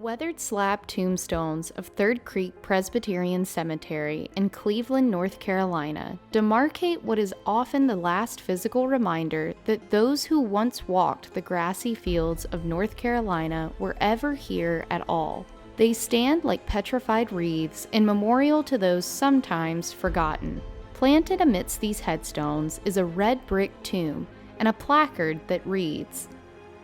weathered slab tombstones of Third Creek Presbyterian Cemetery in Cleveland, North Carolina, demarcate what is often the last physical reminder that those who once walked the grassy fields of North Carolina were ever here at all. They stand like petrified wreaths in memorial to those sometimes forgotten. Planted amidst these headstones is a red brick tomb and a placard that reads,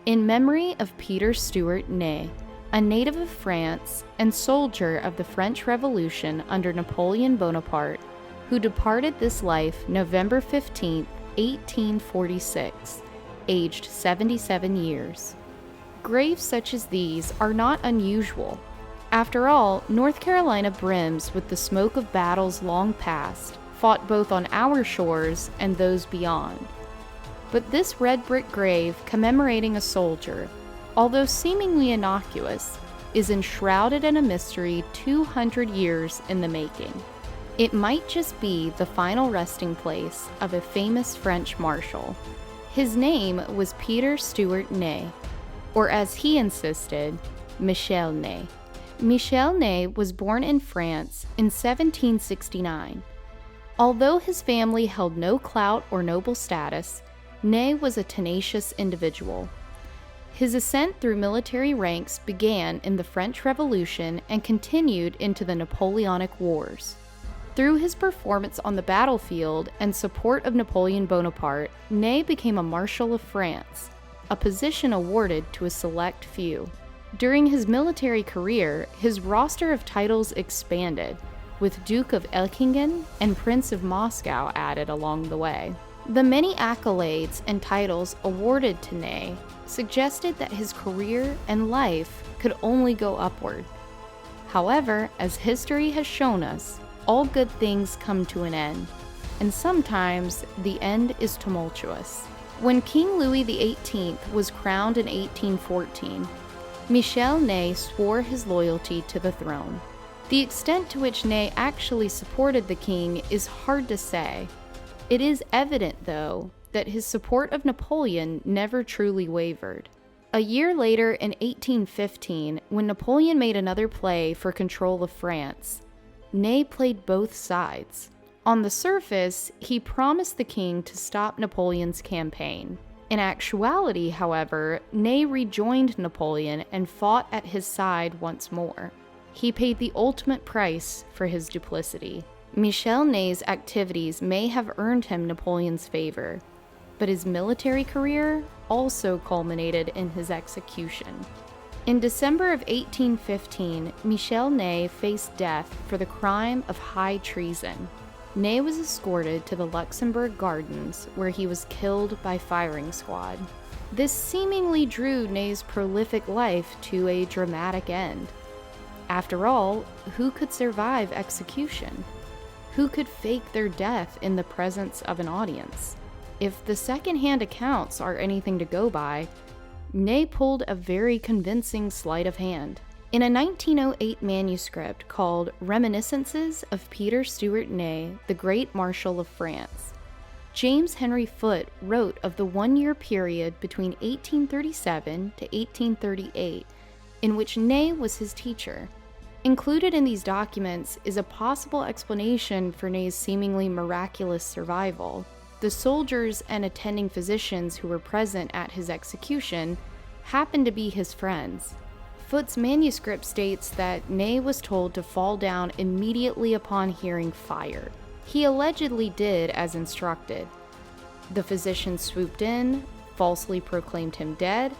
"In memory of Peter Stewart Ney, a native of France and soldier of the French Revolution under Napoleon Bonaparte, who departed this life November 15, 1846, aged 77 years. Graves such as these are not unusual. After all, North Carolina brims with the smoke of battles long past, fought both on our shores and those beyond. But this red brick grave commemorating a soldier, although seemingly innocuous, is enshrouded in a mystery 200 years in the making. It might just be the final resting place of a famous French marshal. His name was Peter Stewart Ney, or as he insisted, Michel Ney. Michel Ney was born in France in 1769. Although his family held no clout or noble status, Ney was a tenacious individual. His ascent through military ranks began in the French Revolution and continued into the Napoleonic Wars. Through his performance on the battlefield and support of Napoleon Bonaparte, Ney became a Marshal of France, a position awarded to a select few. During his military career, his roster of titles expanded, with Duke of Elchingen and Prince of Moscow added along the way. The many accolades and titles awarded to Ney suggested that his career and life could only go upward. However, as history has shown us, all good things come to an end, and sometimes the end is tumultuous. When King Louis XVIII was crowned in 1814, Michel Ney swore his loyalty to the throne. The extent to which Ney actually supported the king is hard to say. It is evident, though, that his support of Napoleon never truly wavered. A year later, in 1815, when Napoleon made another play for control of France, Ney played both sides. On the surface, he promised the king to stop Napoleon's campaign. In actuality, however, Ney rejoined Napoleon and fought at his side once more. He paid the ultimate price for his duplicity. Michel Ney's activities may have earned him Napoleon's favor, but his military career also culminated in his execution. In December of 1815, Michel Ney faced death for the crime of high treason. Ney was escorted to the Luxembourg Gardens, where he was killed by firing squad. This seemingly drew Ney's prolific life to a dramatic end. After all, who could survive execution? Who could fake their death in the presence of an audience? If the second-hand accounts are anything to go by, Ney pulled a very convincing sleight of hand. In a 1908 manuscript called Reminiscences of Peter Stewart Ney, the Great Marshal of France, James Henry Foote wrote of the one-year period between 1837 to 1838 in which Ney was his teacher. Included in these documents is a possible explanation for Ney's seemingly miraculous survival. The soldiers and attending physicians who were present at his execution happened to be his friends. Foote's manuscript states that Ney was told to fall down immediately upon hearing fire. He allegedly did as instructed. The physicians swooped in, falsely proclaimed him dead,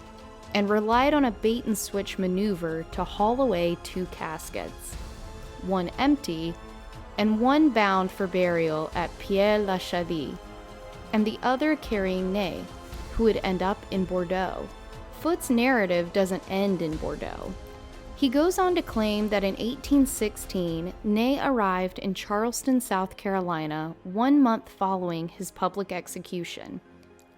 and relied on a bait-and-switch maneuver to haul away two caskets, one empty and one bound for burial at Père-la-Chaise, and the other carrying Ney, who would end up in Bordeaux. Foote's narrative doesn't end in Bordeaux. He goes on to claim that in 1816, Ney arrived in Charleston, South Carolina, 1 month following his public execution.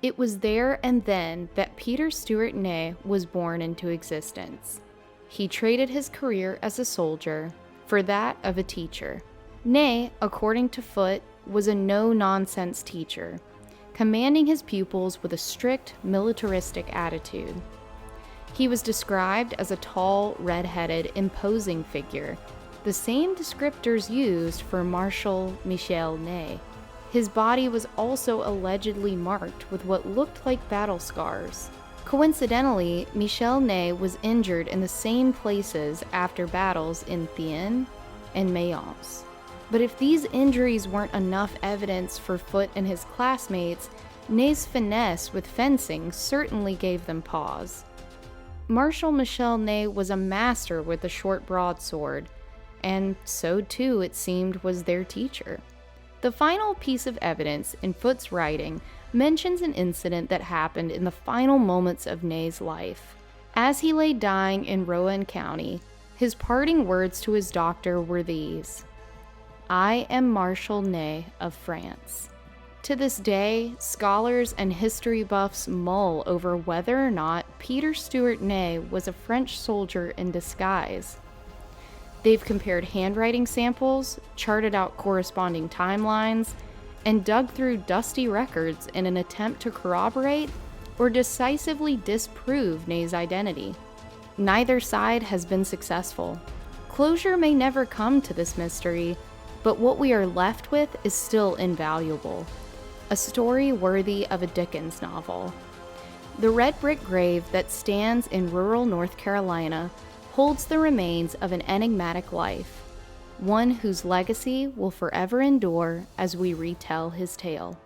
It was there and then that Peter Stewart Ney was born into existence. He traded his career as a soldier for that of a teacher. Ney, according to Foote, was a no-nonsense teacher, commanding his pupils with a strict, militaristic attitude. He was described as a tall, red-headed, imposing figure, the same descriptors used for Marshal Michel Ney. His body was also allegedly marked with what looked like battle scars. Coincidentally, Michel Ney was injured in the same places after battles in Thiene and Mayence. But if these injuries weren't enough evidence for Foote and his classmates, Ney's finesse with fencing certainly gave them pause. Marshal Michel Ney was a master with the short broadsword, and so too, it seemed, was their teacher. The final piece of evidence in Foote's writing mentions an incident that happened in the final moments of Ney's life. As he lay dying in Rouen County, his parting words to his doctor were these: "I am Marshal Ney of France." To this day, scholars and history buffs mull over whether or not Peter Stewart Ney was a French soldier in disguise. They've compared handwriting samples, charted out corresponding timelines, and dug through dusty records in an attempt to corroborate or decisively disprove Ney's identity. Neither side has been successful. Closure may never come to this mystery, but what we are left with is still invaluable. A story worthy of a Dickens novel. The red brick grave that stands in rural North Carolina holds the remains of an enigmatic life, one whose legacy will forever endure as we retell his tale.